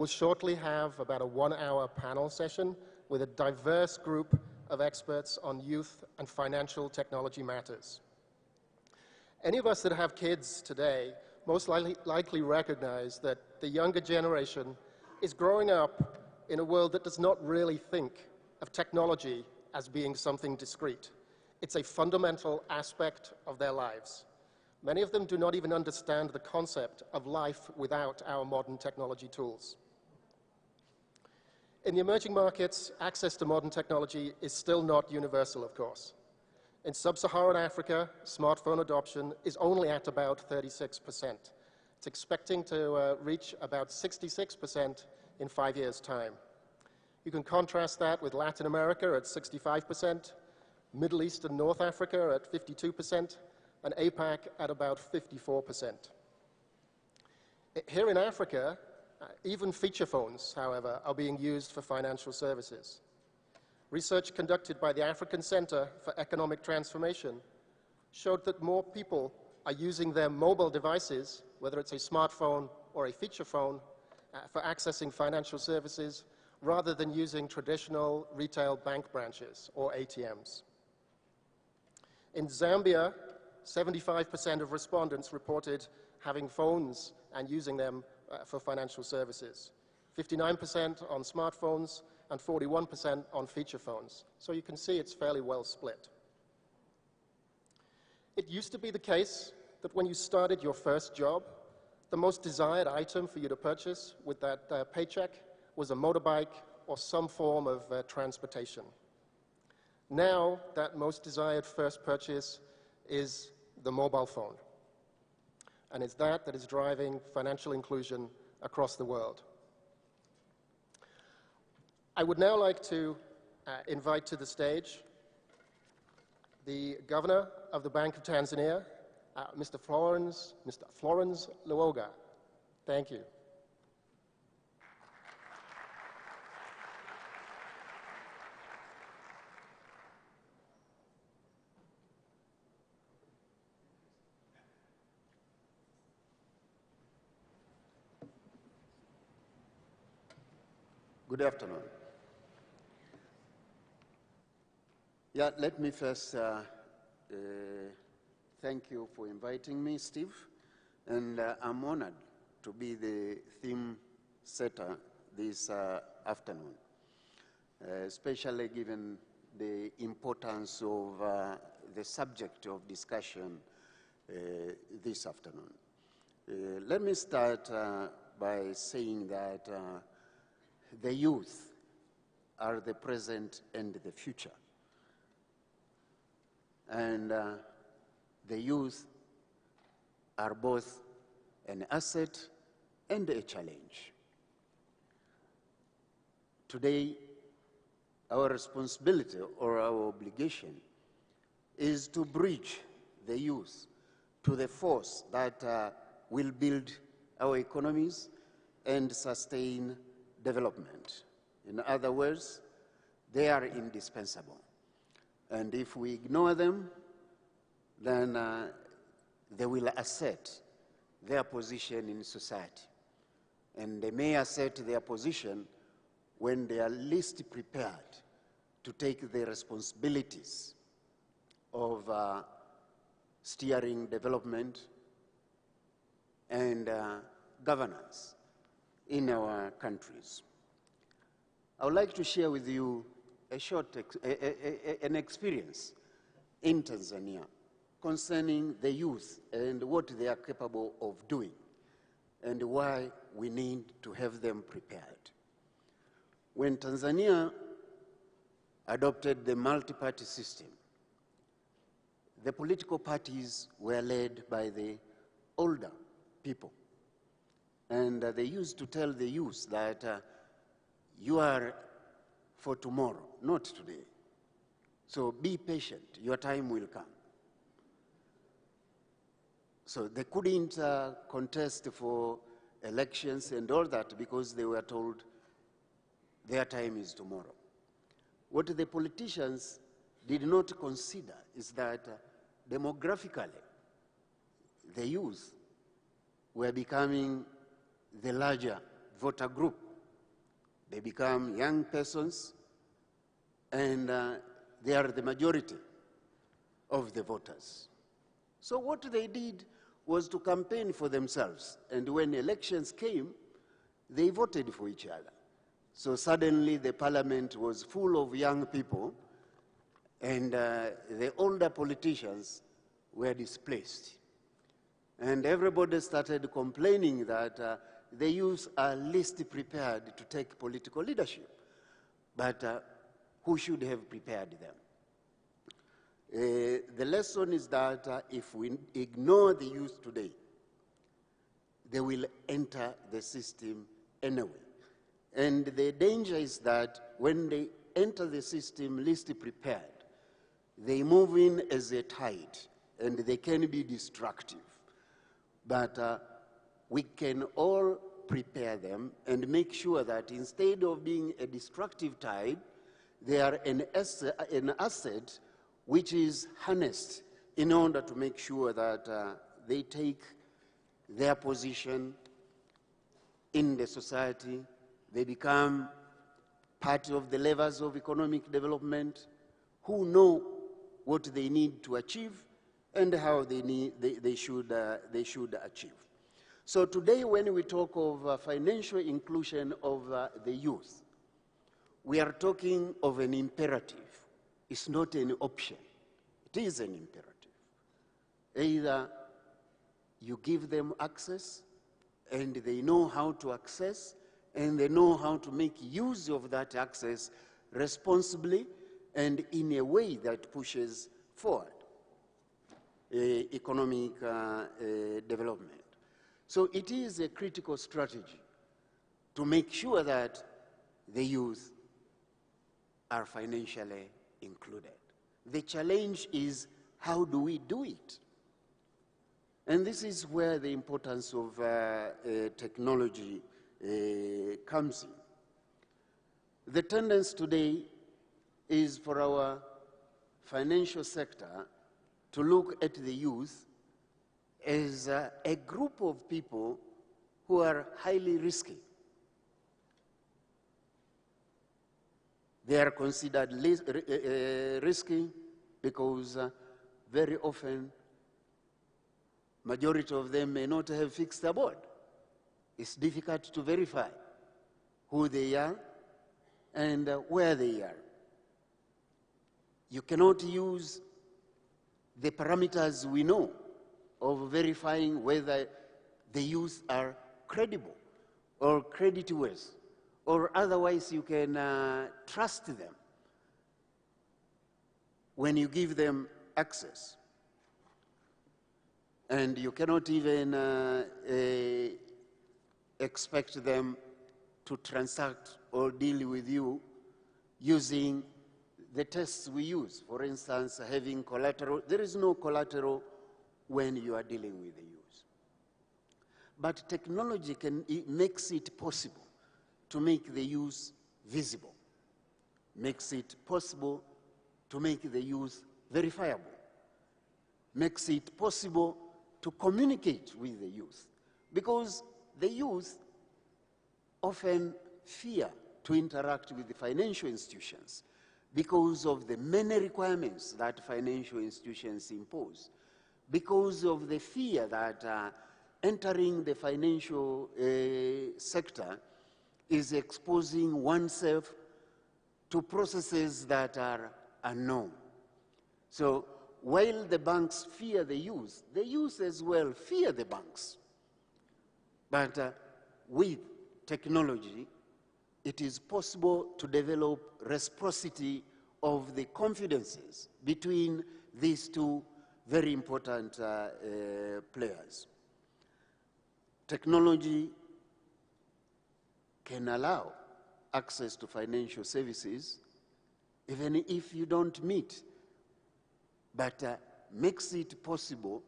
We'll shortly have about a 1-hour panel session with a diverse group of experts on youth and financial technology matters. Any of us that have kids today most likely recognize that the younger generation is growing up in a world that does not really think of technology as being something discrete. It's a fundamental aspect of their lives. Many of them do not even understand the concept of life without our modern technology tools. In the emerging markets, access to modern technology is still not universal, of course. In sub-Saharan Africa, smartphone adoption is only at about 36%. It's expecting to reach about 66% in 5 years' time. You can contrast that with Latin America at 65%, Middle East and North Africa at 52%, and APAC at about 54%. Here in Africa, even feature phones, however, are being used for financial services. Research conducted by the African Center for Economic Transformation showed that more people are using their mobile devices, whether it's a smartphone or a feature phone, for accessing financial services rather than using traditional retail bank branches or ATMs. In Zambia, 75% of respondents reported having phones and using them for financial services, 59% on smartphones and 41% on feature phones. So you can see it's fairly well split. It used to be the case that when you started your first job, the most desired item for you to purchase with that paycheck was a motorbike or some form of transportation. Now, that most desired first purchase is the mobile phone. And it's that is driving financial inclusion across the world. I would now like to invite to the stage the Governor of the Bank of Tanzania, Mr. Florence Luoga. Thank you. Good afternoon. Yeah, let me first thank you for inviting me, Steve, and I'm honored to be the theme setter this afternoon, especially given the importance of the subject of discussion this afternoon. Let me start by saying that the youth are the present and the future. And the youth are both an asset and a challenge. Today, our responsibility or our obligation is to bridge the youth to the force that will build our economies and sustain development. In other words, they are indispensable. And if we ignore them, then they will assert their position in society. And they may assert their position when they are least prepared to take the responsibilities of steering development and governance in our countries. I would like to share with you a short an experience in Tanzania concerning the youth and what they are capable of doing and why we need to have them prepared. When Tanzania adopted the multi-party system, the political parties were led by the older people. And they used to tell the youth that you are for tomorrow, not today. So be patient, your time will come. So they couldn't contest for elections and all that because they were told their time is tomorrow. What the politicians did not consider is that demographically, the youth were becoming the larger voter group They become young persons, and they are the majority of the voters. So what they did was to campaign for themselves, and when elections came, they voted for each other. So suddenly the parliament was full of young people, and the older politicians were displaced. And everybody started complaining that the youth are least prepared to take political leadership. But who should have prepared them? The lesson is that if we ignore the youth today, they will enter the system anyway. And the danger is that when they enter the system least prepared, they move in as a tide, and they can be destructive. But we can all prepare them and make sure that instead of being a destructive tide, they are an asset which is harnessed in order to make sure that they take their position in the society. They become part of the levers of economic development, who know what they need to achieve and how they should achieve. So today, when we talk of financial inclusion of the youth, we are talking of an imperative. It's not an option. It is an imperative. Either you give them access, and they know how to access, and they know how to make use of that access responsibly and in a way that pushes forward economic development. So it is a critical strategy to make sure that the youth are financially included. The challenge is, how do we do it? And this is where the importance of technology comes in. The tendency today is for our financial sector to look at the youth as a group of people who are highly risky. They are considered risky because very often majority of them may not have fixed abode. It's difficult to verify who they are and where they are. You cannot use the parameters we know of verifying whether the youth are credible or creditworthy, or otherwise you can trust them when you give them access. And you cannot even expect them to transact or deal with you using the tests we use. For instance, having collateral. There is no collateral when you are dealing with the youth. But technology makes it possible to make the youth visible, makes it possible to make the youth verifiable, makes it possible to communicate with the youth, because the youth often fear to interact with the financial institutions because of the many requirements that financial institutions impose, because of the fear that entering the financial sector is exposing oneself to processes that are unknown. So while the banks fear the youth as well fear the banks. But with technology, it is possible to develop reciprocity of the confidences between these two very important players. Technology can allow access to financial services even if you don't meet, but makes it possible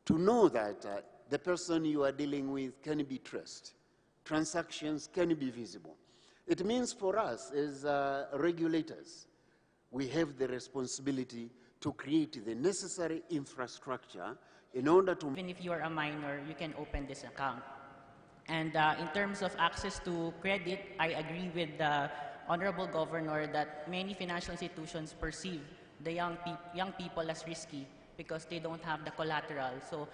to know that the person you are dealing with can be trusted. Transactions can be visible. It means for us as regulators, we have the responsibility to create the necessary infrastructure in order to... Even if you are a minor, you can open this account. And in terms of access to credit, I agree with the Honorable Governor that many financial institutions perceive the young people as risky because they don't have the collateral. So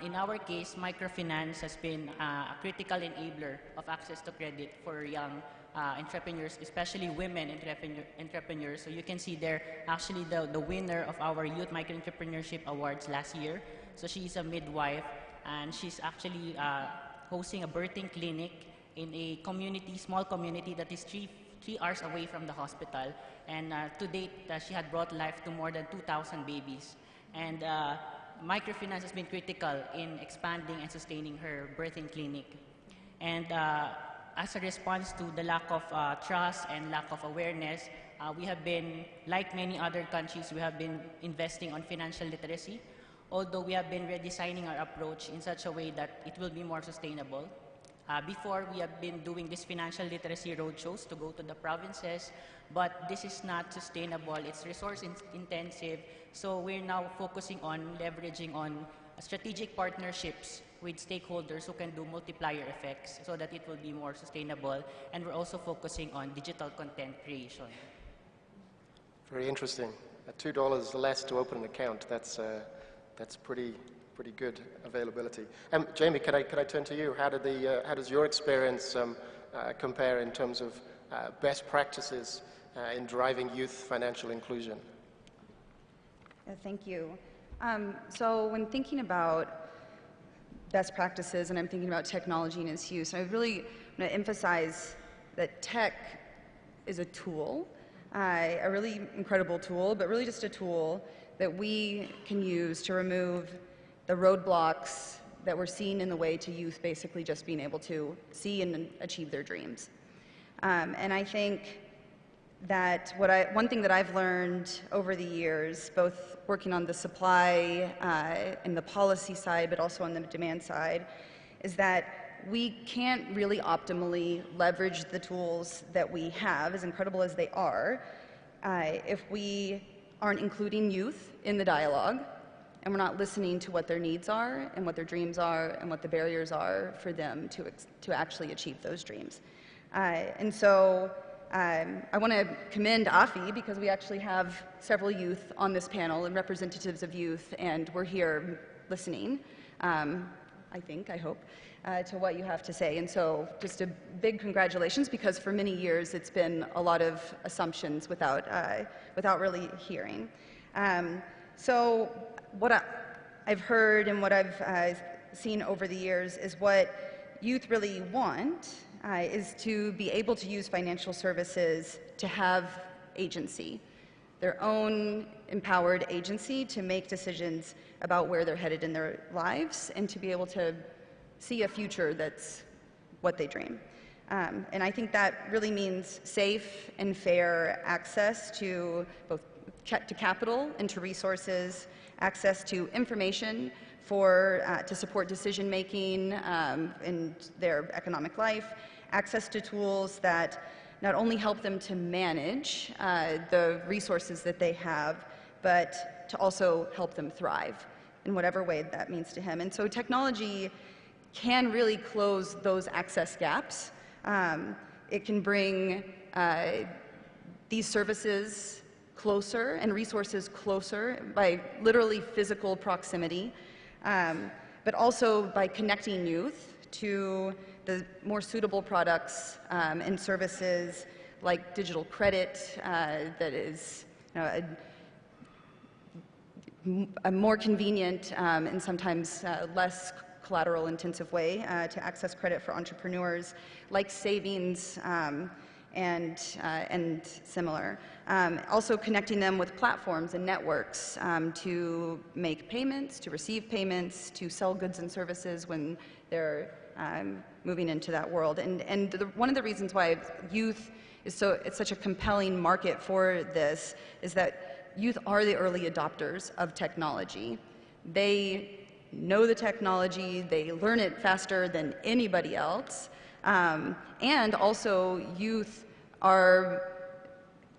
in our case, microfinance has been a critical enabler of access to credit for young entrepreneurs, especially women entrepreneurs. So you can see they're actually the winner of our Youth Micro Entrepreneurship Awards last year. So she's a midwife, and she's actually hosting a birthing clinic in a community, small community that is three hours away from the hospital. And to date, she had brought life to more than 2,000 babies. And microfinance has been critical in expanding and sustaining her birthing clinic. And as a response to the lack of trust and lack of awareness, we have been, like many other countries, we have been investing on financial literacy, although we have been redesigning our approach in such a way that it will be more sustainable. Before, we have been doing these financial literacy roadshows to go to the provinces, but this is not sustainable. It's resource intensive, so we're now focusing on leveraging on strategic partnerships with stakeholders who can do multiplier effects so that it will be more sustainable. And we're also focusing on digital content creation. Very interesting. At $2 less to open an account, that's pretty good availability. Jamie, could I turn to you? How does your experience compare in terms of best practices in driving youth financial inclusion? Yeah, thank you. So when thinking about best practices, and I'm thinking about technology and its use, I really want to emphasize that tech is a tool, a really incredible tool, but really just a tool that we can use to remove the roadblocks that we're seeing in the way to youth basically just being able to see and achieve their dreams. And I think that one thing that I've learned over the years, both working on the supply and the policy side, but also on the demand side, is that we can't really optimally leverage the tools that we have, as incredible as they are, if we aren't including youth in the dialogue, and we're not listening to what their needs are and what their dreams are and what the barriers are for them to actually achieve those dreams. And so I want to commend AFI because we actually have several youth on this panel and representatives of youth, and we're here listening, I hope, to what you have to say. And so just a big congratulations, because for many years it's been a lot of assumptions without really hearing. So what I've heard and what I've seen over the years is what youth really want is to be able to use financial services to have agency, their own empowered agency to make decisions about where they're headed in their lives and to be able to see a future that's what they dream. And I think that really means safe and fair access to both to capital and to resources, access to information to support decision making in their economic life, access to tools that not only help them to manage the resources that they have, but to also help them thrive in whatever way that means to him. And so technology can really close those access gaps. It can bring these services closer and resources closer by literally physical proximity, but also by connecting youth to the more suitable products and services like digital credit that is a more convenient and sometimes less collateral intensive way to access credit for entrepreneurs, like savings and similar. Also connecting them with platforms and networks to make payments, to receive payments, to sell goods and services when they're moving into that world. And one of the reasons why youth is it's such a compelling market for this is that youth are the early adopters of technology. They know the technology, they learn it faster than anybody else, and also youth are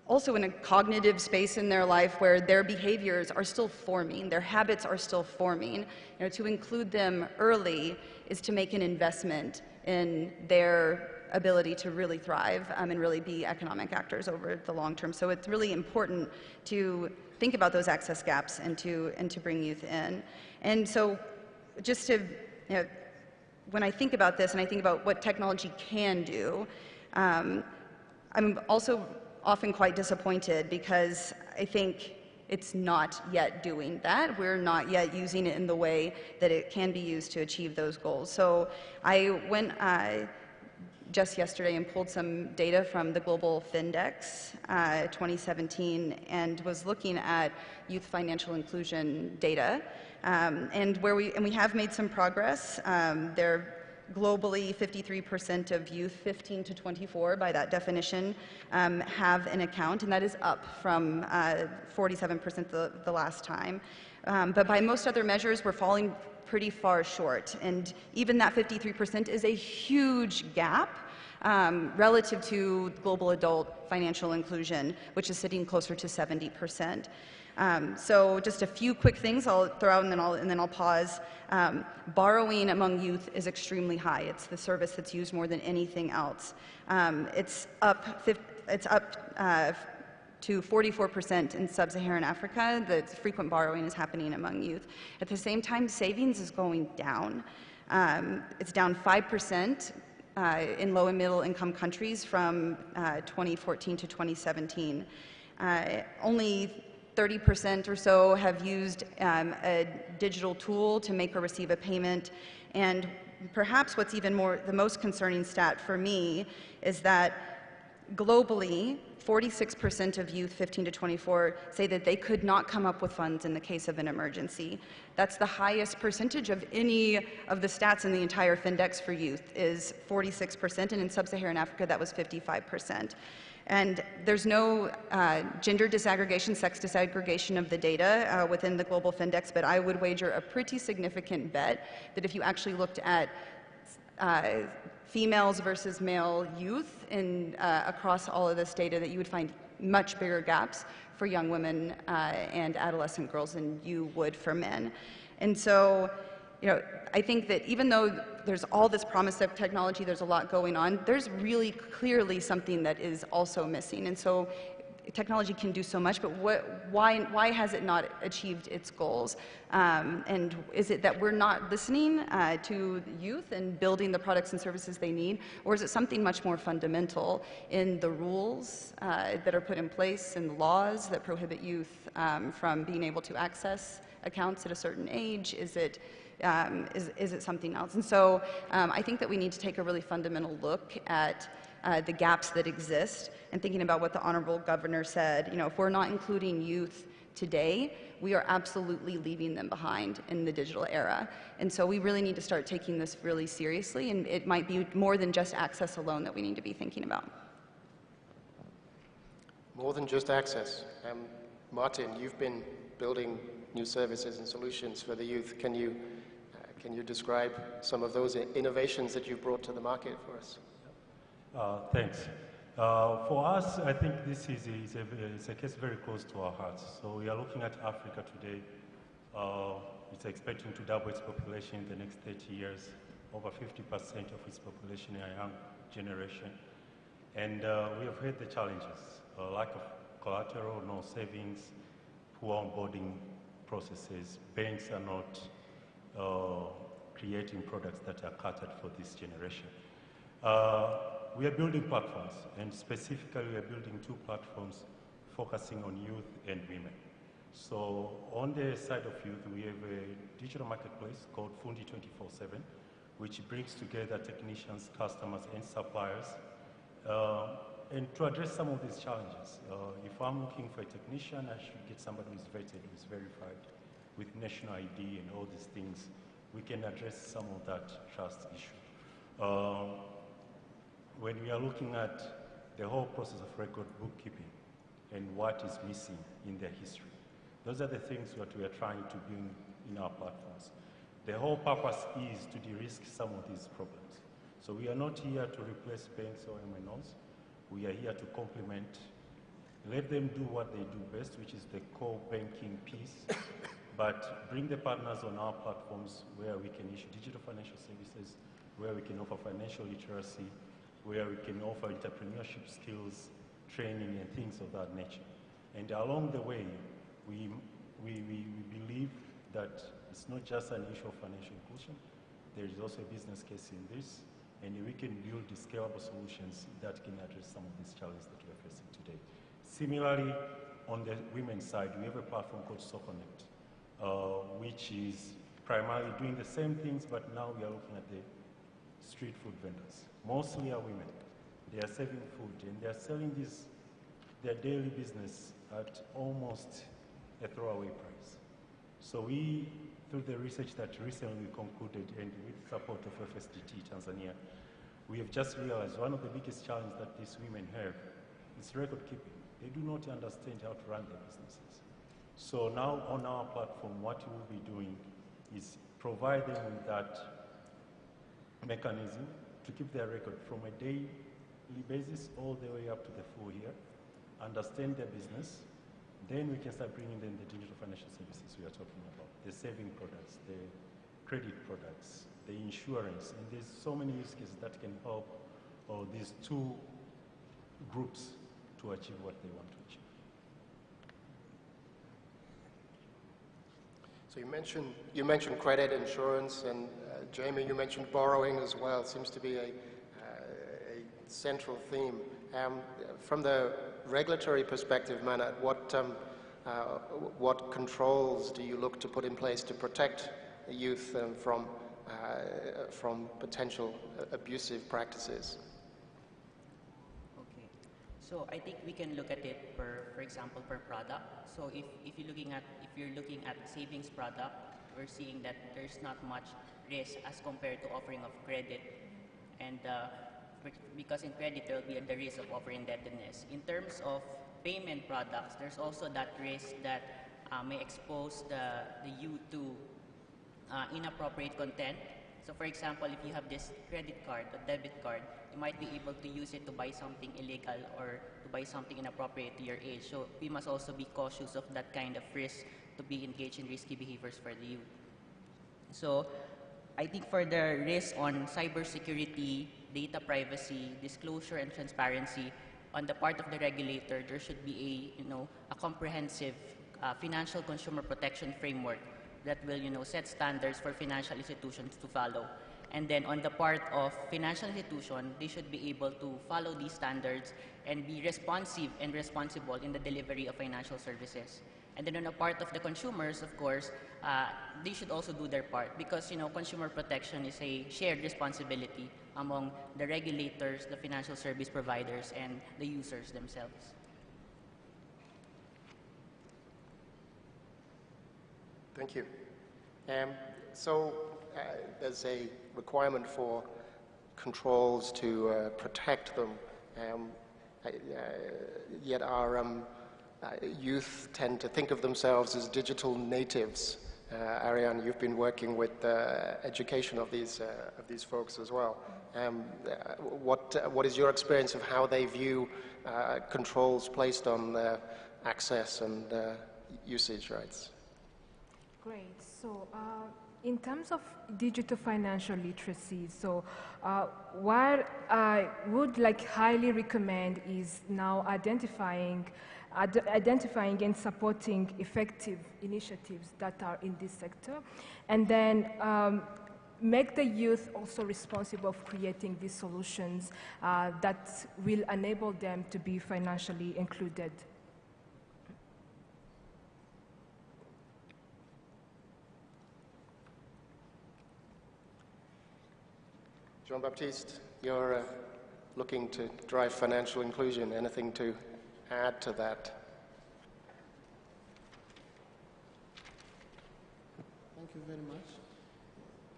also in a cognitive space in their life where their behaviors are still forming, their habits are still forming. To include them early is to make an investment in their ability to really thrive and really be economic actors over the long term. So it's really important to think about those access gaps and to bring youth in. And so just to, when I think about this and I think about what technology can do, I'm also often quite disappointed because I think it's not yet doing that. We're not yet using it in the way that it can be used to achieve those goals. So I went just yesterday and pulled some data from the Global FinTech 2017 and was looking at youth financial inclusion data. And we have made some progress. Globally, 53% of youth 15 to 24, by that definition, have an account, and that is up from 47% the last time. But by most other measures, we're falling pretty far short, and even that 53% is a huge gap relative to global adult financial inclusion, which is sitting closer to 70%. So just a few quick things I'll throw out and then I'll pause. Borrowing among youth is extremely high. It's the service that's used more than anything else. It's up to 44% in sub-Saharan Africa. The frequent borrowing is happening among youth. At the same time, savings is going down. It's down 5% in low and middle income countries from 2014 to 2017. Only 30% or so have used a digital tool to make or receive a payment. And perhaps what's even the most concerning stat for me is that globally, 46% of youth 15 to 24 say that they could not come up with funds in the case of an emergency. That's the highest percentage of any of the stats in the entire FinTech for youth is 46%, and in sub-Saharan Africa that was 55%. And there's no gender disaggregation, sex disaggregation of the data within the global FinTech, but I would wager a pretty significant bet that if you actually looked at females versus male youth across all of this data, that you would find much bigger gaps for young women and adolescent girls than you would for men. And so, I think that even though there's all this promise of technology, there's a lot going on, there's really clearly something that is also missing. And so technology can do so much, but why has it not achieved its goals? And is it that we're not listening to youth and building the products and services they need? Or is it something much more fundamental in the rules that are put in place and the laws that prohibit youth from being able to access accounts at a certain age? Is it something else? And so I think that we need to take a really fundamental look at the gaps that exist and thinking about what the Honorable Governor said. If we're not including youth today, we are absolutely leaving them behind in the digital era. And so we really need to start taking this really seriously, and it might be more than just access alone that we need to be thinking about. More than just access. Martin, you've been building new services and solutions for the youth. Can you describe some of those innovations that you've brought to the market for us? Thanks. For us, I think this is a case very close to our hearts. So we are looking at Africa today. It's expecting to double its population in the next 30 years. Over 50% of its population are young generation. And we have heard the challenges, lack of collateral, no savings, poor onboarding processes. Banks are not creating products that are catered for this generation. We are building platforms, and specifically we are building two platforms focusing on youth and women. So on the side of youth, we have a digital marketplace called Fundi 24/7, which brings together technicians, customers, and suppliers, and to address some of these challenges. If I'm looking for a technician, I should get somebody who's vetted, who's verified, with national ID and all these things. We can address some of that trust issue. When we are looking at the whole process of record bookkeeping and what is missing in their history, those are the things that we are trying to bring in our platforms. The whole purpose is to de-risk some of these problems. So we are not here to replace banks or MNOs. We are here to complement, let them do what they do best, which is the core banking piece, but bring the partners on our platforms where we can issue digital financial services, where we can offer financial literacy, where we can offer entrepreneurship skills, training, and things of that nature. And along the way, we believe that it's not just an issue of financial inclusion, there is also a business case in this, and we can build scalable solutions that can address some of these challenges that we are facing today. Similarly, on the women's side, we have a platform called SoConnect, which is primarily doing the same things, but now we are looking at the street food vendors. Mostly are women. They are serving food, and they are selling their daily business at almost a throwaway price. So we, through the research that recently concluded and with support of FSDT Tanzania, we have just realized one of the biggest challenges that these women have is record keeping. They do not understand how to run their businesses. So now on our platform, what we will be doing is provide them with that mechanism to keep their record from a daily basis all the way up to the full year, understand their business, then we can start bringing them the digital financial services we are talking about, the saving products, the credit products, the insurance, and there's so many use cases that can help these two groups to achieve what they want to achieve. So you mentioned credit, insurance, and Jamie, you mentioned borrowing as well. It seems to be a central theme. From the regulatory perspective, Manat, what controls do you look to put in place to protect youth from potential abusive practices? Okay, so I think we can look at it for example, per product. So if you're looking at savings product, we're seeing that there's not much risk as compared to offering of credit, and because in credit there will be the risk of over-indebtedness. In terms of payment products, there's also that risk that may expose the youth to inappropriate content. So for example, if you have this credit card or debit card, you might be able to use it to buy something illegal or to buy something inappropriate to your age. So we must also be cautious of that kind of risk to be engaged in risky behaviors for the youth. So I think for the risk on cybersecurity, data privacy, disclosure, and transparency, on the part of the regulator, there should be a comprehensive financial consumer protection framework that will set standards for financial institutions to follow. And then on the part of financial institution, they should be able to follow these standards and be responsive and responsible in the delivery of financial services. And then on the part of the consumers, of course, they should also do their part because consumer protection is a shared responsibility among the regulators, the financial service providers, and the users themselves. Thank you. There's a requirement for controls to protect them, yet our youth tend to think of themselves as digital natives. Ariane, you've been working with education of these folks as well. What is your experience of how they view controls placed on their access and usage rights? Great. So in terms of digital financial literacy, so what I would highly recommend is now identifying and supporting effective initiatives that are in this sector, and then make the youth also responsible for creating these solutions that will enable them to be financially included. Jean-Baptiste, you're looking to drive financial inclusion. Anything to add to that? Thank you very much.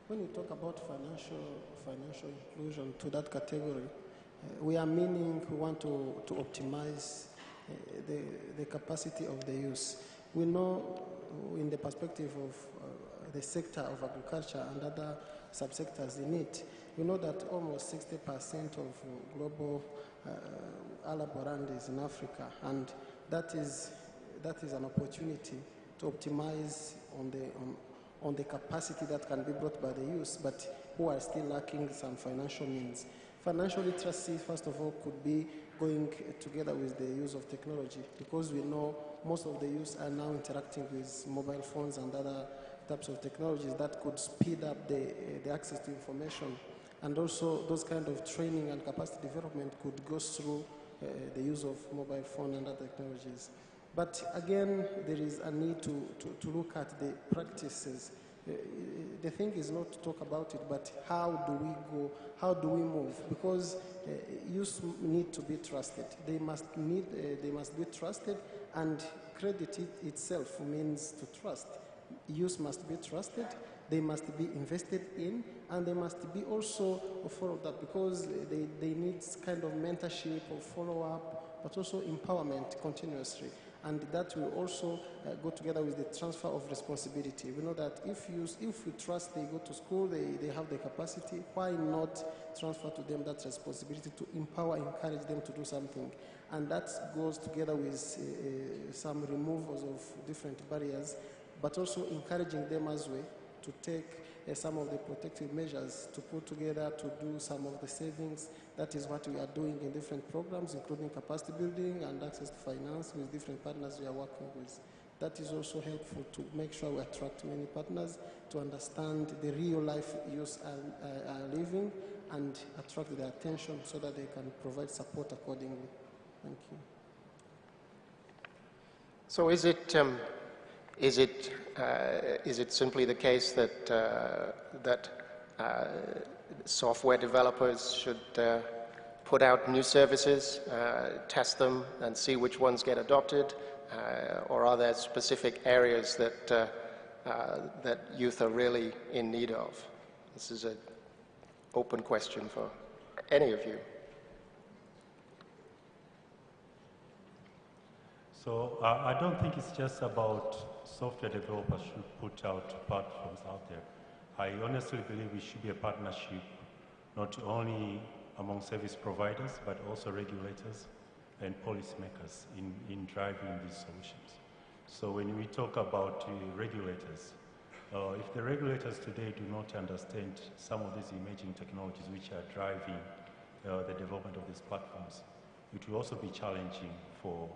When we talk about financial inclusion to that category, we are meaning we want to optimize the capacity of the youth. We know in the perspective of the sector of agriculture and other subsectors in it, we know that almost 60% of global arable land is in Africa, and that is an opportunity to optimize on the capacity that can be brought by the youth. But who are still lacking some financial means. Financial literacy, first of all, could be going together with the use of technology, because we know most of the youth are now interacting with mobile phones and other types of technologies that could speed up the access to information. And also those kind of training and capacity development could go through the use of mobile phone and other technologies. But again, there is a need to look at the practices. The thing is not to talk about it, but how do we go, how do we move? Because youth need to be trusted. They must be trusted, and credit itself means to trust. Youth must be trusted, they must be invested in, and they must be also followed up, because they need kind of mentorship or follow-up, but also empowerment continuously. And that will also go together with the transfer of responsibility. We know that if we trust they go to school, they have the capacity, why not transfer to them that responsibility to empower, encourage them to do something? And that goes together with some removals of different barriers, but also encouraging them as well to take some of the protective measures, to put together, to do some of the savings. That is what we are doing in different programs, including capacity building and access to finance with different partners we are working with. That is also helpful to make sure we attract many partners to understand the real life youth are living and attract their attention so that they can provide support accordingly. Thank you. So is it simply the case that software developers should put out new services, test them, and see which ones get adopted, or are there specific areas that youth are really in need of? This is an open question for any of you. So I don't think it's just about software developers should put out platforms out there. I honestly believe it should be a partnership, not only among service providers, but also regulators and policymakers in driving these solutions. So when we talk about regulators, if the regulators today do not understand some of these emerging technologies which are driving the development of these platforms, it will also be challenging for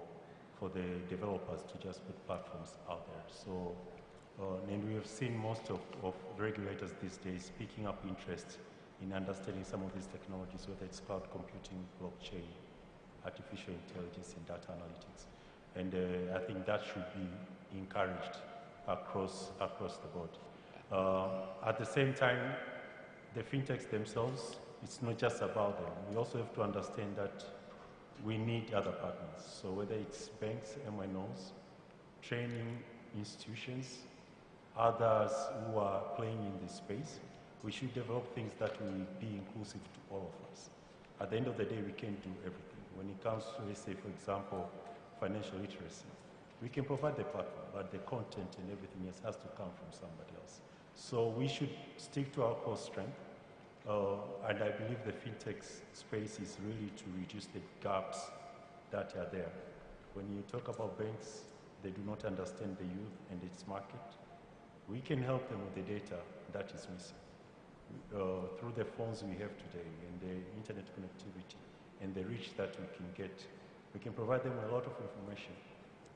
the developers to just put platforms out there. So, and we have seen most of regulators these days picking up interest in understanding some of these technologies, whether it's cloud computing, blockchain, artificial intelligence, and data analytics. And I think that should be encouraged across the board. At the same time, the fintechs themselves, it's not just about them. We also have to understand that we need other partners. So whether it's banks, MNOs, training institutions, others who are playing in this space, we should develop things that will be inclusive to all of us. At the end of the day, we can't do everything. When it comes to, let's say, for example, financial literacy, we can provide the platform, but the content and everything else has to come from somebody else. So we should stick to our core strength. And I believe the fintech space is really to reduce the gaps that are there. When you talk about banks, they do not understand the youth and its market. We can help them with the data that is missing. Through the phones we have today and the internet connectivity and the reach that we can get, we can provide them a lot of information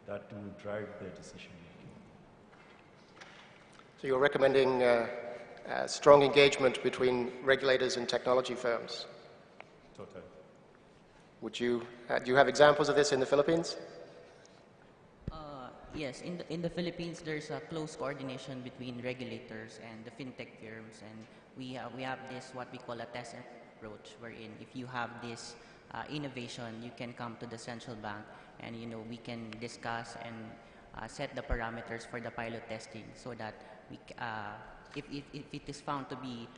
that will drive their decision making. So you're recommending strong engagement between regulators and technology firms? Totally. Would you, do you have examples of this in the Philippines? Yes, in the Philippines, there's a close coordination between regulators and the fintech firms, and we have this what we call a test approach, wherein if you have this innovation, you can come to the central bank, and we can discuss and set the parameters for the pilot testing, so that we, if it is found to be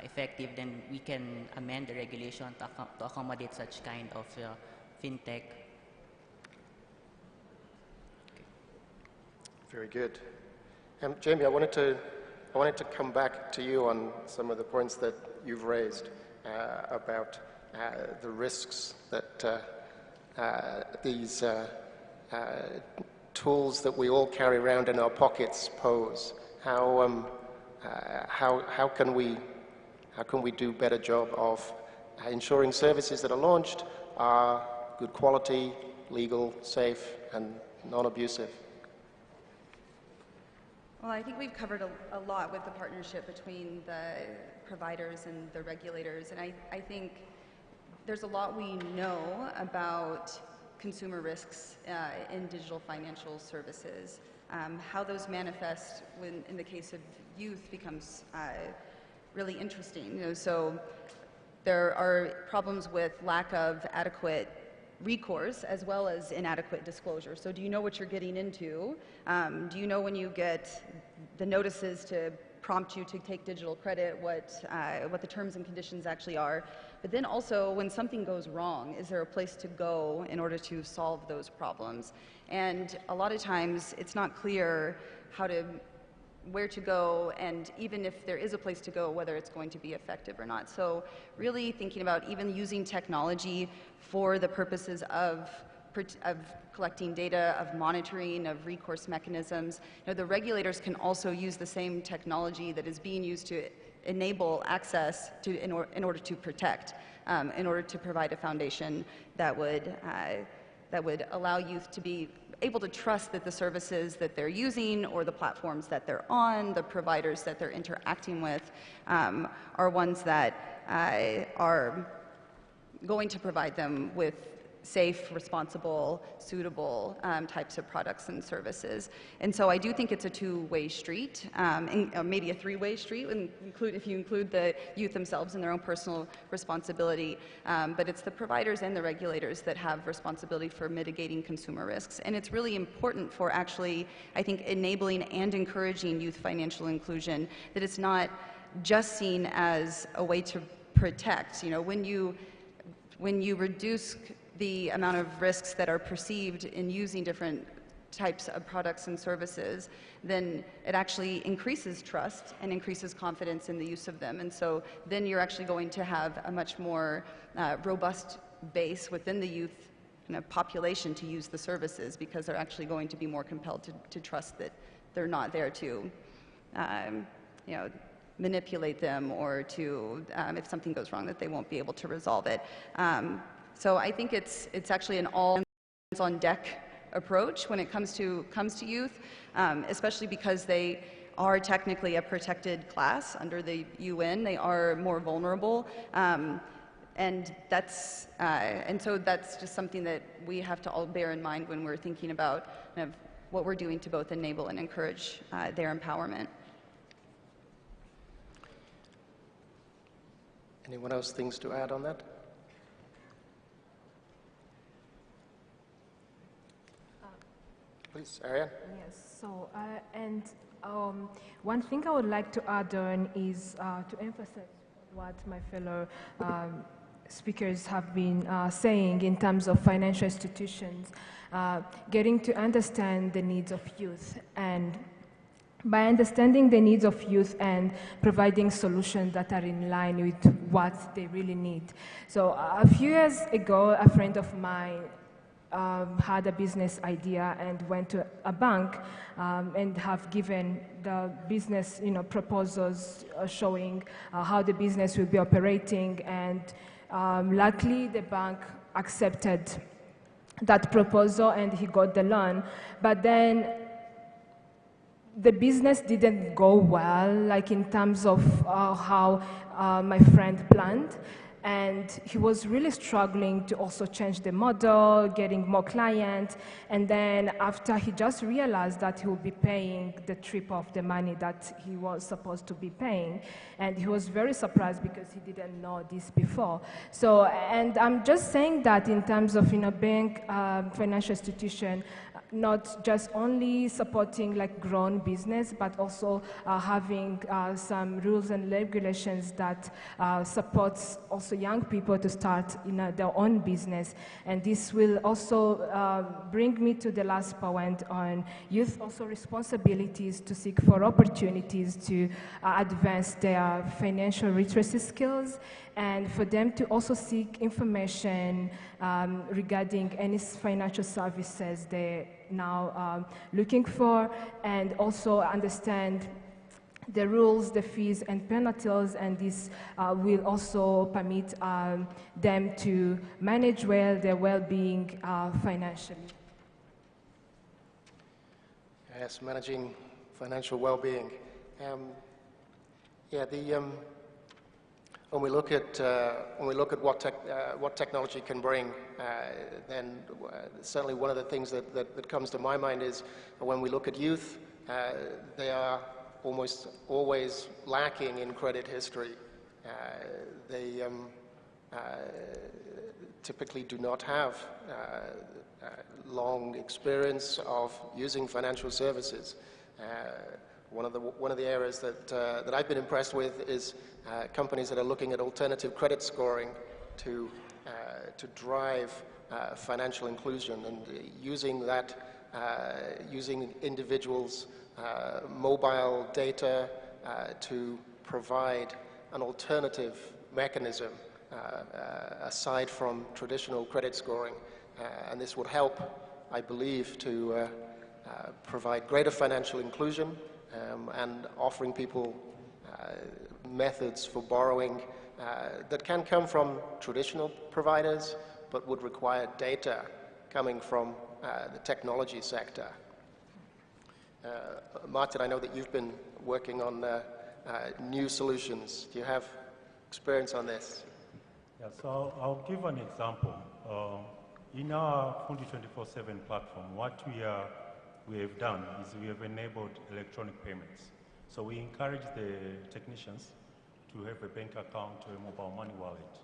effective, then we can amend the regulation to accommodate such kind of fintech. Very good. Jamie, I wanted to come back to you on some of the points that you've raised about the risks that these tools that we all carry around in our pockets pose. How how can we do a better job of ensuring services that are launched are good quality, legal, safe, and non-abusive? Well, I think we've covered a lot with the partnership between the providers and the regulators, and I think there's a lot we know about consumer risks in digital financial services. How those manifest in the case of youth becomes really interesting. So there are problems with lack of adequate recourse as well as inadequate disclosure. So do you know what you're getting into? Do you know when you get the notices to prompt you to take digital credit, what the terms and conditions actually are? But then also, when something goes wrong, is there a place to go in order to solve those problems? And a lot of times, it's not clear where to go, and even if there is a place to go, whether it's going to be effective or not. So really thinking about even using technology for the purposes of collecting data, of monitoring, of recourse mechanisms. The regulators can also use the same technology that is being used to enable access in order to protect, in order to provide a foundation that would allow youth to be able to trust that the services that they're using or the platforms that they're on, the providers that they're interacting with, are ones that are going to provide them with safe, responsible, suitable types of products and services. And so I do think it's a two-way street, maybe a three-way street, if you include the youth themselves and their own personal responsibility. But it's the providers and the regulators that have responsibility for mitigating consumer risks. And it's really important for actually, I think, enabling and encouraging youth financial inclusion, that it's not just seen as a way to protect. When you reduce the amount of risks that are perceived in using different types of products and services, then it actually increases trust and increases confidence in the use of them. And so then you're actually going to have a much more robust base within the youth population to use the services, because they're actually going to be more compelled to trust that they're not there to manipulate them, or to, if something goes wrong, that they won't be able to resolve it. So I think it's actually an all hands on deck approach when it comes to youth, especially because they are technically a protected class under the UN. They are more vulnerable, and so that's just something that we have to all bear in mind when we're thinking about what we're doing to both enable and encourage their empowerment. Anyone else things to add on that? Please, Ariane. Yes, so, one thing I would like to add on is to emphasize what my fellow speakers have been saying in terms of financial institutions, getting to understand the needs of youth, and by understanding the needs of youth and providing solutions that are in line with what they really need. So a few years ago, a friend of mine had a business idea and went to a bank and have given the business proposals showing how the business will be operating, and luckily the bank accepted that proposal and he got the loan. But then the business didn't go well, like in terms of how my friend planned. And he was really struggling to also change the model, getting more clients. And then after he just realized that he would be paying the triple of the money that he was supposed to be paying. And he was very surprised because he didn't know this before. So, and I'm just saying that in terms of being a financial institution, not just only supporting like grown business, but also having some rules and regulations that supports also young people to start their own business. And this will also bring me to the last point on youth also responsibilities to seek for opportunities to advance their financial literacy skills, and for them to also seek information regarding any financial services they're now looking for, and also understand the rules, the fees, and penalties, and this will also permit them to manage well their well-being financially. Yes, managing financial well-being. Yeah, when we look at what technology can bring, then certainly one of the things that comes to my mind is when we look at youth, they are almost always lacking in credit history. They typically do not have long experience of using financial services. One of the areas that I've been impressed with is companies that are looking at alternative credit scoring to drive financial inclusion, and using individuals' mobile data to provide an alternative mechanism aside from traditional credit scoring. And this would help, I believe, to provide greater financial inclusion and offering people methods for borrowing that can come from traditional providers, but would require data coming from the technology sector. Martin, I know that you've been working on new solutions. Do you have experience on this? Yeah, so I'll give an example. In our Fundi 24/7 platform, what we have done is we have enabled electronic payments. So we encourage the technicians to have a bank account or a mobile money wallet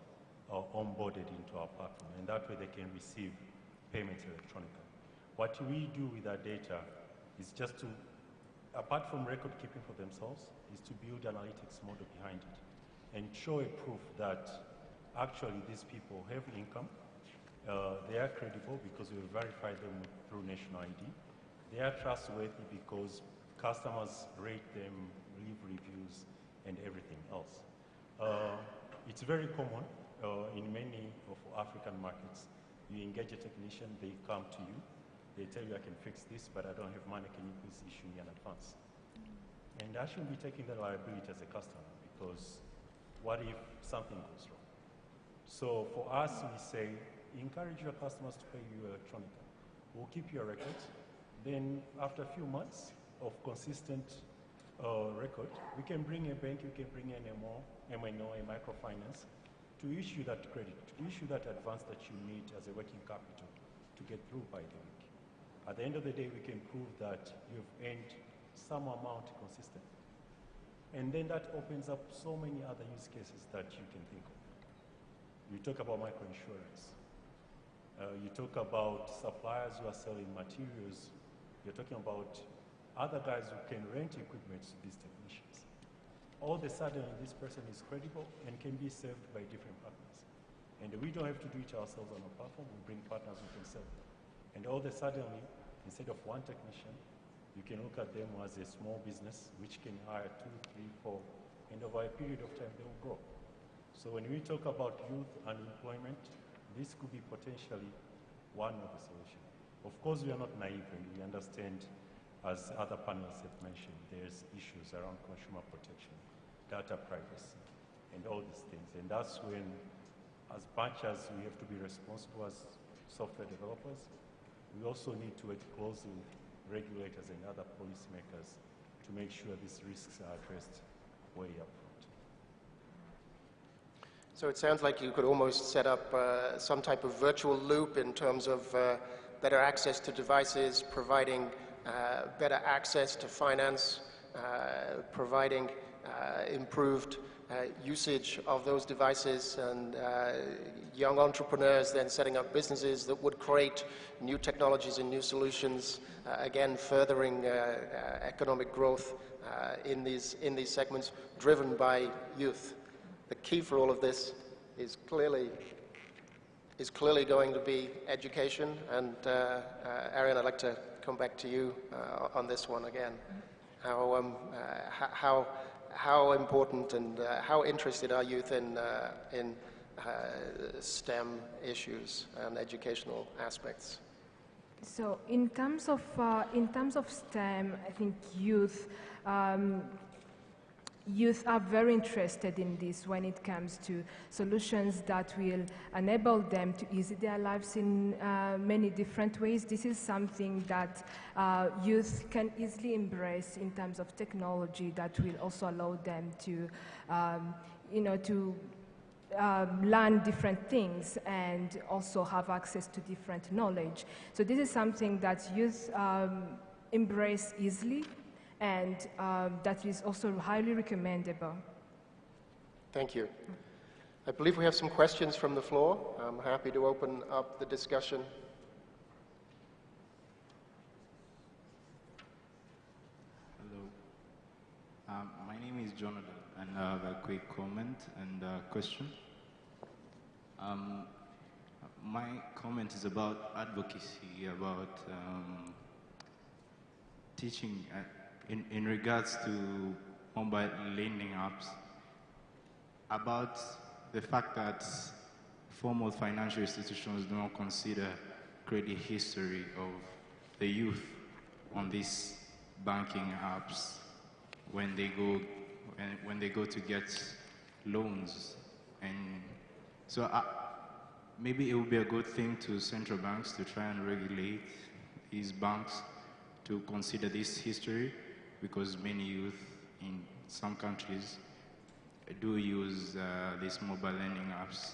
onboarded into our platform, and that way they can receive payments electronically. What we do with our data is just to, apart from record keeping for themselves, is to build analytics model behind it and show a proof that actually these people have income, they are credible because we verify them through national ID, they are trustworthy because customers rate them, leave reviews, and everything else. It's very common in many of African markets. You engage a technician, they come to you, they tell you, I can fix this, but I don't have money, can you please issue me an advance? And I shouldn't be taking the liability as a customer, because what if something goes wrong? So for us, we say, encourage your customers to pay you electronically. We'll keep your records. Then after a few months of consistent record, we can bring a bank, we can bring an MNO, a microfinance, to issue that credit, to issue that advance that you need as a working capital to get through by the week. At the end of the day, we can prove that you've earned some amount consistent. And then that opens up so many other use cases that you can think of. You talk about microinsurance. You talk about suppliers who are selling materials. You're talking about other guys who can rent equipment to these technicians. All of a sudden, this person is credible and can be served by different partners. And we don't have to do it ourselves on our platform. We bring partners who can serve them. And all of a sudden, instead of one technician, you can look at them as a small business which can hire 2, 3, 4, and over a period of time, they will grow. So when we talk about youth unemployment, this could be potentially one of the solutions. Of course, we are not naive, and we understand, as other panelists have mentioned, there's issues around consumer protection, data privacy, and all these things. And that's when, as much as we have to be responsible as software developers, we also need to work closely with regulators and other policymakers to make sure these risks are addressed way up front. So it sounds like you could almost set up some type of virtual loop in terms of better access to devices, providing better access to finance, providing improved usage of those devices, and young entrepreneurs then setting up businesses that would create new technologies and new solutions, again furthering economic growth in these segments driven by youth. The key for all of this is clearly going to be education. And Arian, I'd like to come back to you on this one again. How important and how interested are youth in STEM issues and educational aspects? So in terms of STEM, I think youth youth are very interested in this when it comes to solutions that will enable them to ease their lives in many different ways. This is something that youth can easily embrace in terms of technology that will also allow them to, learn different things and also have access to different knowledge. So this is something that youth embrace easily, and that is also highly recommendable. Thank you. I believe we have some questions from the floor. I'm happy to open up the discussion. Hello. My name is Jonathan, and I have a quick comment and question. My comment is about advocacy, about teaching in regards to mobile lending apps, about the fact that formal financial institutions do not consider credit history of the youth on these banking apps when they go to get loans. And so maybe it would be a good thing to central banks to try and regulate these banks to consider this history, because many youth in some countries do use these mobile lending apps,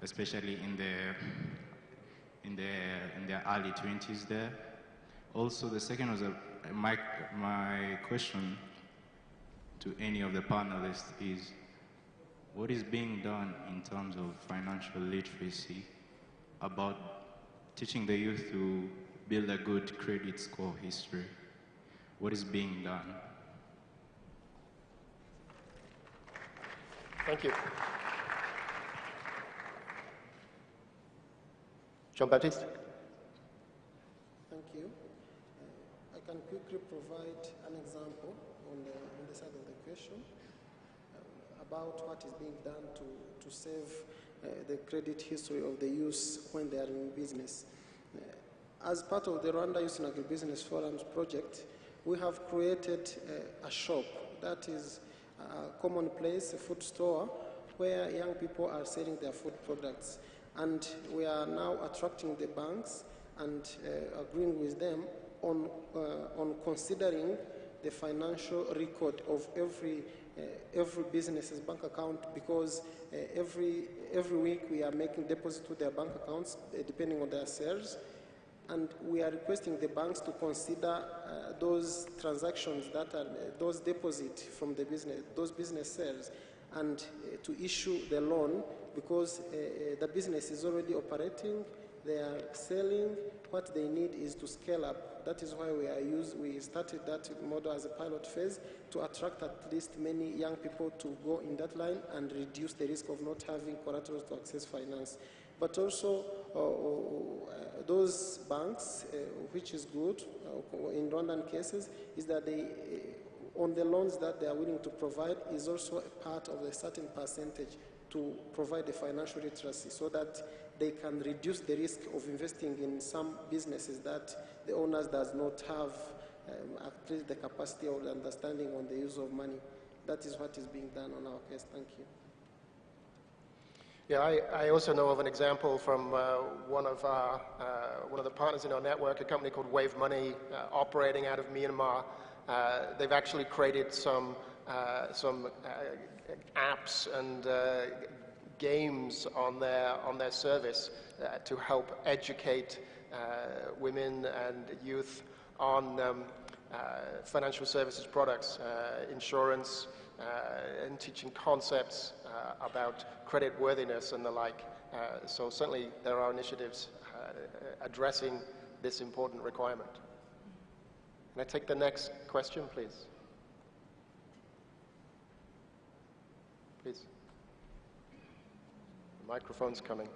especially in their early 20s there. Also, the second was my question to any of the panelists is, what is being done in terms of financial literacy about teaching the youth to build a good credit score history? What is being done? Thank you. Jean-Baptiste? Thank you. I can quickly provide an example on the side of the question about what is being done to save the credit history of the youth when they are in business. As part of the Rwanda Youth in Agribusiness Forums project, we have created a shop that is a common place, a food store, where young people are selling their food products. And we are now attracting the banks and agreeing with them on considering the financial record of every business's bank account, because every week we are making deposits to their bank accounts depending on their sales. And we are requesting the banks to consider those transactions that are those deposits from the business, those business sales, and to issue the loan, because the business is already operating, they are selling. What they need is to scale up. That is why we started that model as a pilot phase to attract at least many young people to go in that line and reduce the risk of not having collateral to access finance. But also, those banks, which is good in Rwandan cases, is that they, on the loans that they are willing to provide, is also a part of a certain percentage to provide the financial literacy, so that they can reduce the risk of investing in some businesses that the owners does not have at least the capacity or the understanding on the use of money. That is what is being done on our case. Thank you. Yeah, I also know of an example from one of the partners in our network, a company called Wave Money, operating out of Myanmar. They've actually created some apps and games on their service to help educate women and youth on financial services products, insurance, and teaching concepts about credit worthiness and the like. So certainly there are initiatives addressing this important requirement. Can I take the next question, please? Please. The microphone's coming.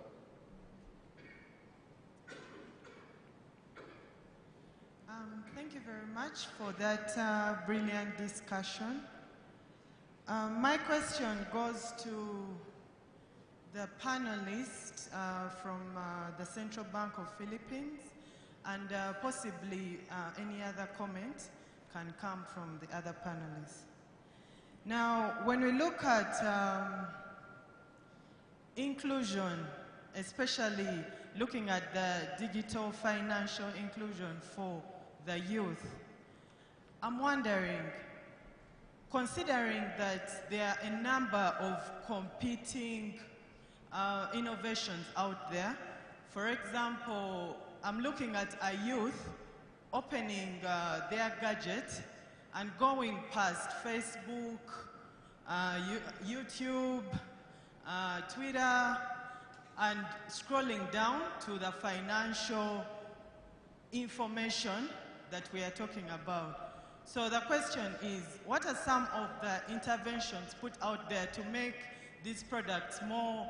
Thank you very much for that brilliant discussion. My question goes to the panelists from the Central Bank of Philippines, and possibly any other comment can come from the other panelists. Now, when we look at inclusion, especially looking at the digital financial inclusion for the youth, I'm wondering, considering that there are a number of competing innovations out there, for example, I'm looking at a youth opening their gadget and going past Facebook, YouTube, Twitter, and scrolling down to the financial information that we are talking about. So the question is, what are some of the interventions put out there to make these products more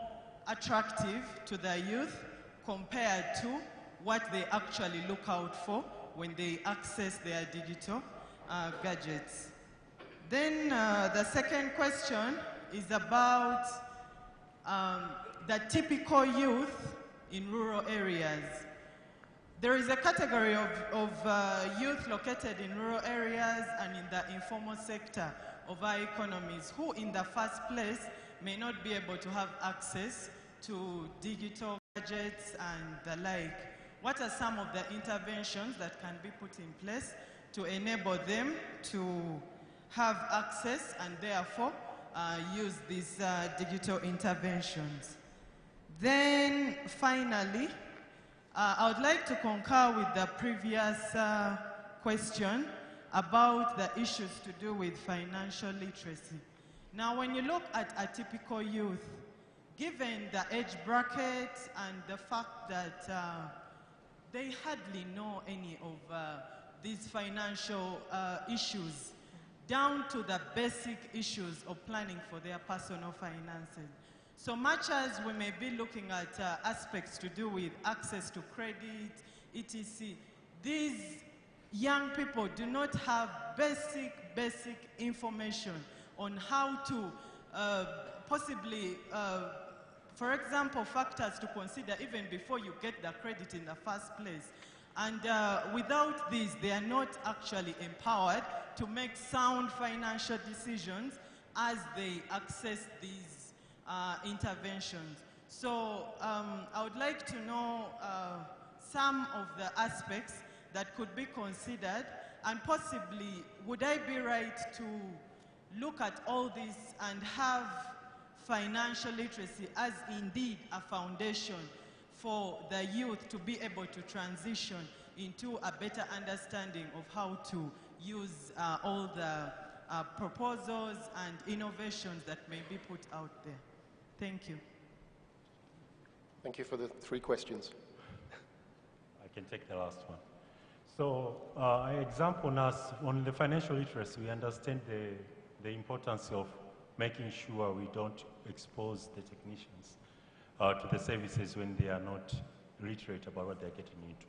attractive to the youth compared to what they actually look out for when they access their digital gadgets? Then the second question is about the typical youth in rural areas. There is a category of youth located in rural areas and in the informal sector of our economies who in the first place may not be able to have access to digital gadgets and the like. What are some of the interventions that can be put in place to enable them to have access and therefore use these digital interventions? Then finally, I would like to concur with the previous question about the issues to do with financial literacy. Now, when you look at a typical youth, given the age bracket and the fact that they hardly know any of these financial issues, down to the basic issues of planning for their personal finances. So much as we may be looking at aspects to do with access to credit, etc., these young people do not have basic information on how to possibly, for example, factors to consider even before you get the credit in the first place. And without these, they are not actually empowered to make sound financial decisions as they access these interventions. So I would like to know some of the aspects that could be considered, and possibly would I be right to look at all this and have financial literacy as indeed a foundation for the youth to be able to transition into a better understanding of how to use all the proposals and innovations that may be put out there. Thank you. Thank you for the 3 questions. I can take the last one. So, example us on the financial literacy, we understand the importance of making sure we don't expose the technicians to the services when they are not literate about what they're getting into.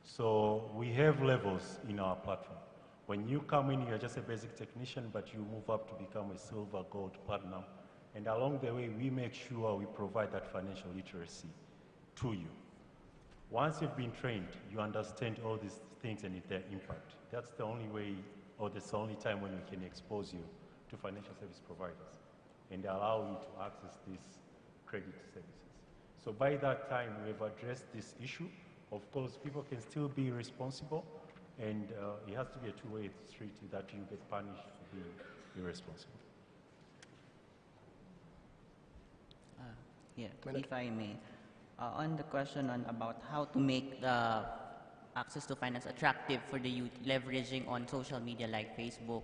So we have levels in our platform. When you come in, you're just a basic technician, but you move up to become a silver, gold, platinum. And along the way, we make sure we provide that financial literacy to you. Once you've been trained, you understand all these things and their impact. That's the only way, or that's the only time when we can expose you to financial service providers and allow you to access these credit services. So by that time, we have addressed this issue. Of course, people can still be responsible, and it has to be a two-way street that you get punished for being irresponsible. Yeah, if I may. On the question on about how to make the access to finance attractive for the youth, leveraging on social media like Facebook,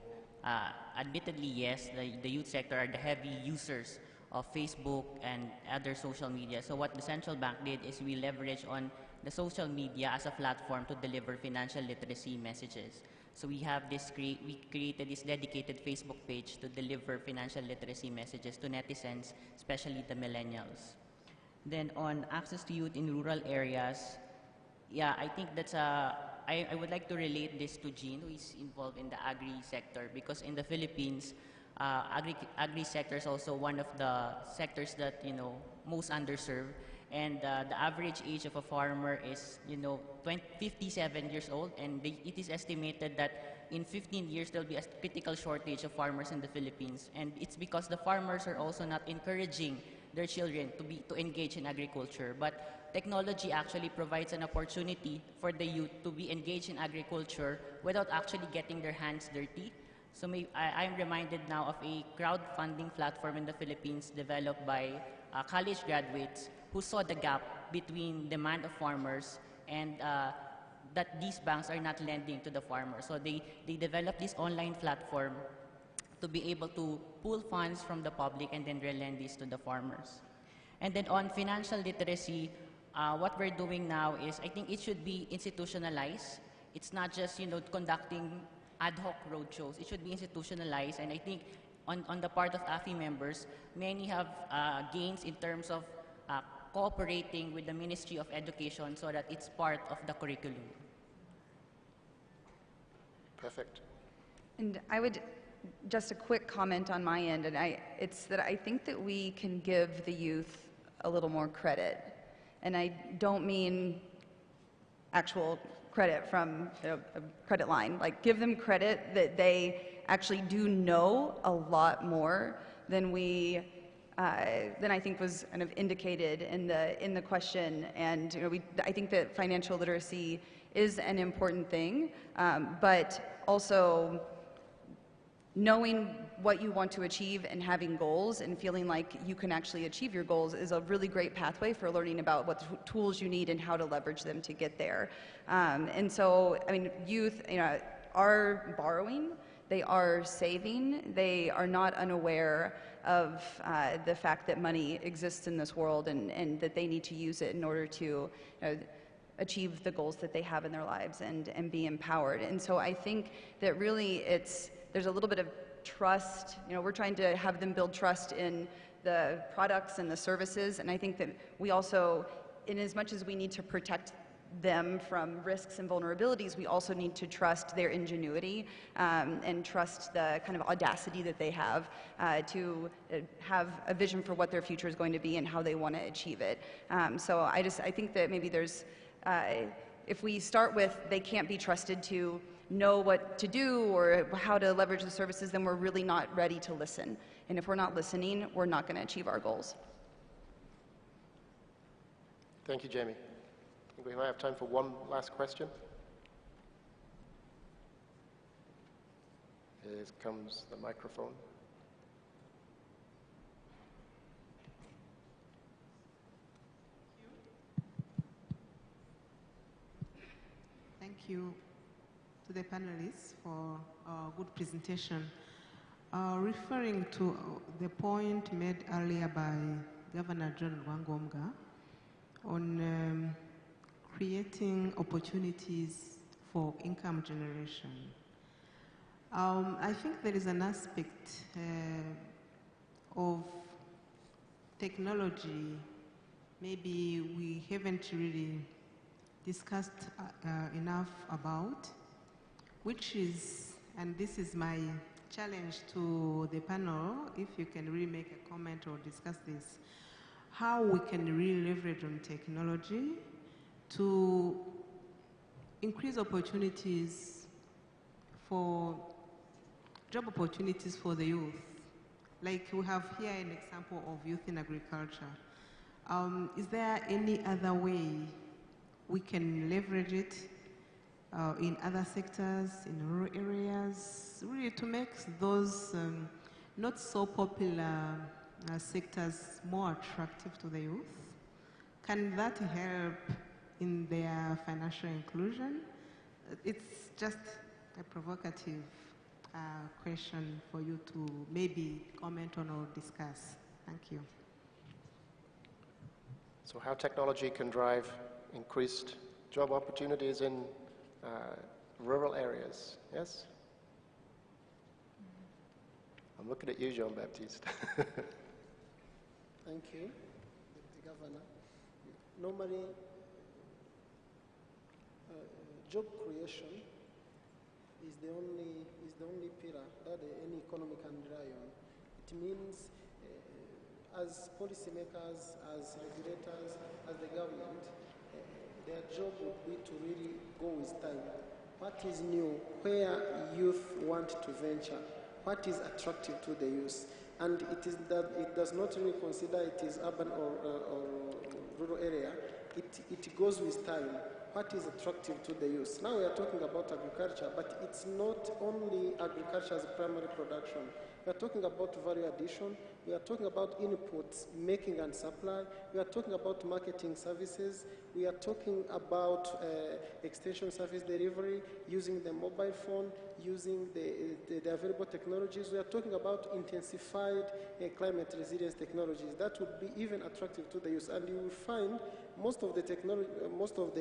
admittedly, yes, the youth sector are the heavy users of Facebook and other social media. So what the central bank did is we leverage on the social media as a platform to deliver financial literacy messages. So we have this we created this dedicated Facebook page to deliver financial literacy messages to netizens, especially the millennials. Then on access to youth in rural areas, yeah, I think that's I would like to relate this to Jean, who is involved in the agri sector, because in the Philippines, agri sector is also one of the sectors that most underserved, And the average age of a farmer is, 57 years old, and it is estimated that in 15 years there'll be a critical shortage of farmers in the Philippines. And it's because the farmers are also not encouraging their children to engage in agriculture. But technology actually provides an opportunity for the youth to be engaged in agriculture without actually getting their hands dirty. So I'm reminded now of a crowdfunding platform in the Philippines developed by college graduates who saw the gap between demand of farmers and that these banks are not lending to the farmers. So they developed this online platform to be able to pool funds from the public and then relend these to the farmers. And then on financial literacy, what we're doing now is, I think it should be institutionalized. It's not just, conducting ad hoc roadshows. It should be institutionalized. And I think on the part of AFI members, many have gains in terms of cooperating with the Ministry of Education so that it's part of the curriculum. Perfect. And I would, just a quick comment on my end, and it's that I think that we can give the youth a little more credit. And I don't mean actual credit from a credit line. Like, give them credit that they actually do know a lot more than than I think was kind of indicated in the question. And I think that financial literacy is an important thing, but also knowing what you want to achieve and having goals and feeling like you can actually achieve your goals is a really great pathway for learning about what tools you need and how to leverage them to get there. And so, I mean, youth, are borrowing, they are saving, they are not unaware of the fact that money exists in this world and that they need to use it in order to achieve the goals that they have in their lives and be empowered. And so I think that really there's a little bit of trust. We're trying to have them build trust in the products and the services, and I think that we also, in as much as we need to protect them from risks and vulnerabilities, we also need to trust their ingenuity and trust the kind of audacity that they have to have a vision for what their future is going to be and how they want to achieve it. So I think that maybe there's, if we start with they can't be trusted to know what to do or how to leverage the services, then we're really not ready to listen. And if we're not listening, we're not going to achieve our goals. Thank you, Jamie. I think we might have time for one last question. Here comes the microphone. Thank you to the panelists for a good presentation. Referring to the point made earlier by Governor John Wangomga on creating opportunities for income generation, I think there is an aspect of technology maybe we haven't really discussed enough about, which is, and this is my challenge to the panel, if you can really make a comment or discuss this, how we can really leverage on technology to increase opportunities for job opportunities for the youth. Like we have here an example of youth in agriculture. Is there any other way we can leverage it in other sectors, in rural areas, really to make those not so popular sectors more attractive to the youth? Can that help in their financial inclusion? It's just a provocative question for you to maybe comment on or discuss. Thank you. So how technology can drive increased job opportunities in rural areas, yes? I'm looking at you, Jean-Baptiste. Thank you, Deputy Governor. Normally, job creation is the only pillar that any economy can rely on. It means as policymakers, as regulators, as the government, their job would be to really go with time. What is new? Where youth want to venture? What is attractive to the youth? And it is that it does not really consider it is urban or rural area. It goes with time. What is attractive to the youth? Now we are talking about agriculture, but it's not only agriculture as primary production. We are talking about value addition. We are talking about inputs, making and supply. We are talking about marketing services. We are talking about extension service delivery, using the mobile phone, using the available technologies. We are talking about intensified climate resilience technologies. That would be even attractive to the youth. And you will find most of the technology, most of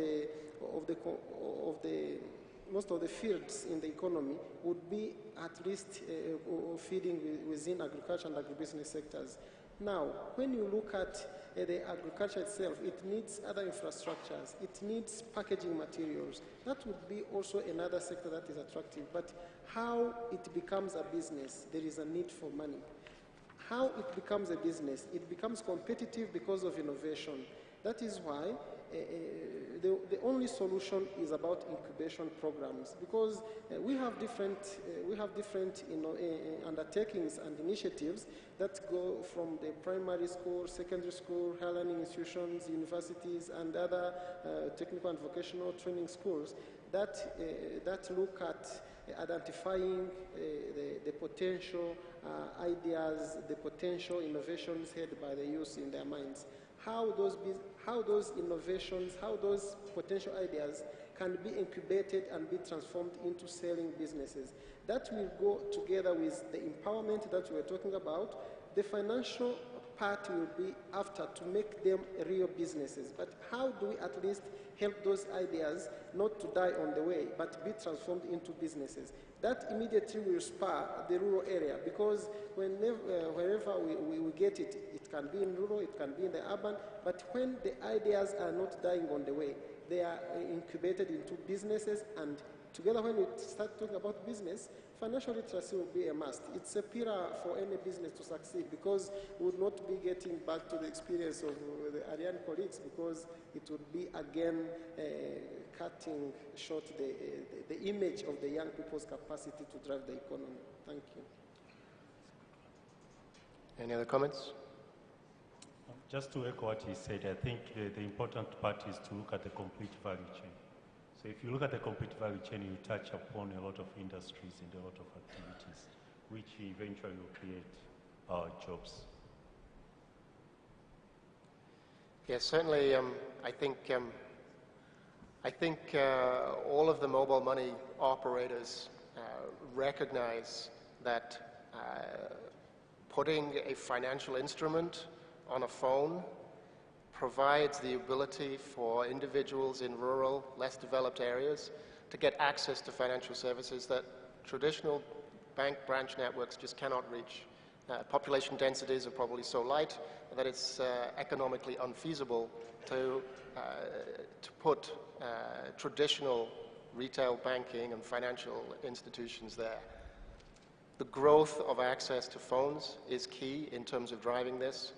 the fields in the economy would be at least feeding within agriculture and agribusiness sectors. Now, when you look at the agriculture itself, it needs other infrastructures. It needs packaging materials. That would be also another sector that is attractive. But how it becomes a business, there is a need for money. How it becomes a business, it becomes competitive because of innovation. That is why the only solution is about incubation programs, because we have different undertakings and initiatives that go from the primary school, secondary school, higher learning institutions, universities, and other technical and vocational training schools that look at identifying the potential ideas, the potential innovations held by the youth in their minds. How those innovations, how those potential ideas can be incubated and be transformed into selling businesses. That will go together with the empowerment that we are talking about. The financial part will be after to make them real businesses. But how do we at least help those ideas not to die on the way, but be transformed into businesses? That immediately will spur the rural area, because wherever we get it, it can be in rural, it can be in the urban, but when the ideas are not dying on the way, they are incubated into businesses, and together when we start talking about business, financial literacy will be a must. It's a pillar for any business to succeed, because we would not be getting back to the experience of the Ariane colleagues, because it would be again cutting short the image of the young people's capacity to drive the economy. Thank you. Any other comments? Just to echo what he said, I think the important part is to look at the complete value chain. So if you look at the complete value chain, you touch upon a lot of industries and a lot of activities, which eventually will create jobs. Yes, certainly. I think all of the mobile money operators recognize that putting a financial instrument on a phone provides the ability for individuals in rural, less developed areas to get access to financial services that traditional bank branch networks just cannot reach. Population densities are probably so light that it's economically unfeasible to put traditional retail banking and financial institutions there. The growth of access to phones is key in terms of driving this.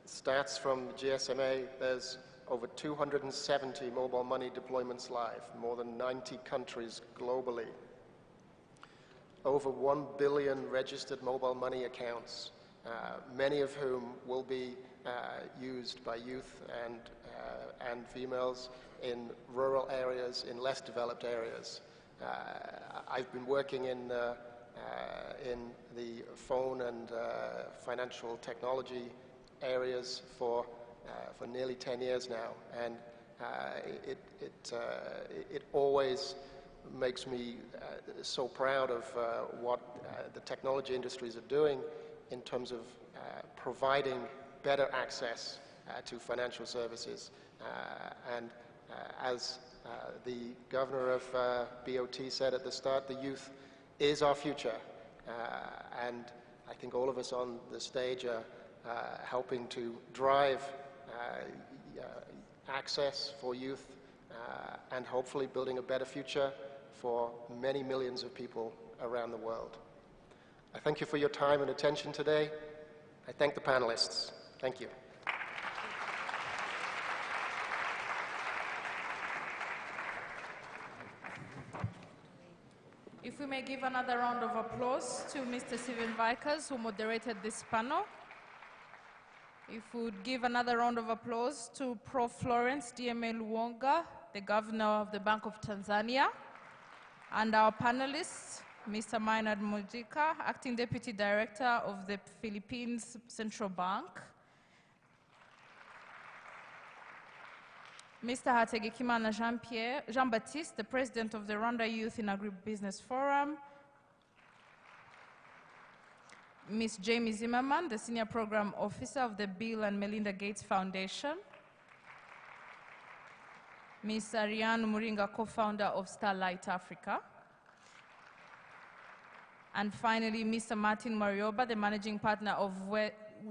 Stats from the GSMA, there's over 270 mobile money deployments live, more than 90 countries globally. Over 1 billion registered mobile money accounts, many of whom will be used by youth and females in rural areas, in less developed areas. I've been working in the phone and financial technology areas for nearly 10 years now, and it always makes me so proud of what the technology industries are doing in terms of providing better access to financial services. And as the governor of BOT said at the start, the youth is our future. And I think all of us on the stage are helping to drive access for youth and hopefully building a better future for many millions of people around the world. I thank you for your time and attention today, I thank the panelists. Thank you. If we may give another round of applause to Mr. Stephen Vikers, who moderated this panel. If we would give another round of applause to Prof. Florence DMA Luonga, the Governor of the Bank of Tanzania, and our panelists, Mr. Maynard Mujika, Acting Deputy Director of the Philippines Central Bank, Mr. Hategekimana Jean-Baptiste, the President of the Rwanda Youth in Agribusiness Forum, Ms. Jamie Zimmerman, the Senior Program Officer of the Bill and Melinda Gates Foundation, Ms. Ariane Muringa, co-founder of Starlight Africa, and finally, Mr. Martin Marioba, the Managing Partner of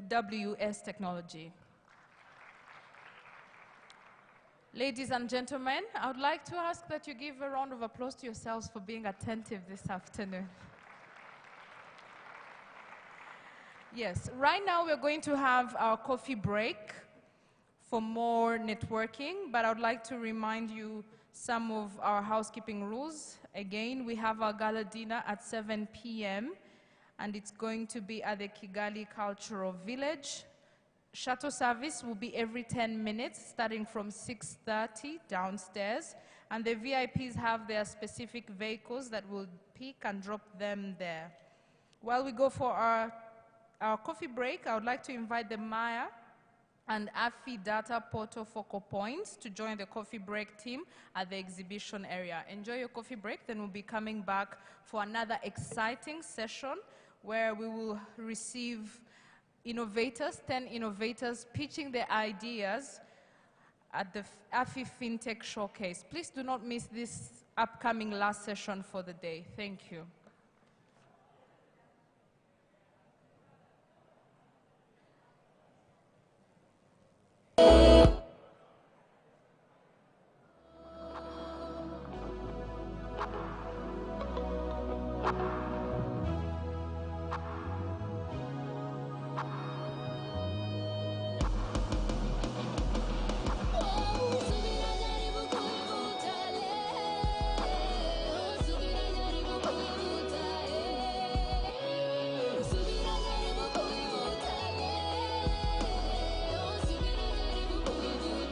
WS Technology. Ladies and gentlemen, I would like to ask that you give a round of applause to yourselves for being attentive this afternoon. Yes, right now we're going to have our coffee break for more networking, but I would like to remind you some of our housekeeping rules. Again, we have our gala dinner at 7 p.m. and it's going to be at the Kigali Cultural Village. Shuttle service will be every 10 minutes, starting from 6:30 downstairs, and the VIPs have their specific vehicles that will pick and drop them there. While we go for our coffee break, I would like to invite the Maya and AFI data portal focal points to join the coffee break team at the exhibition area. Enjoy your coffee break, then we'll be coming back for another exciting session where we will receive innovators, 10 innovators pitching their ideas at the AFI FinTech Showcase. Please do not miss this upcoming last session for the day. Thank you.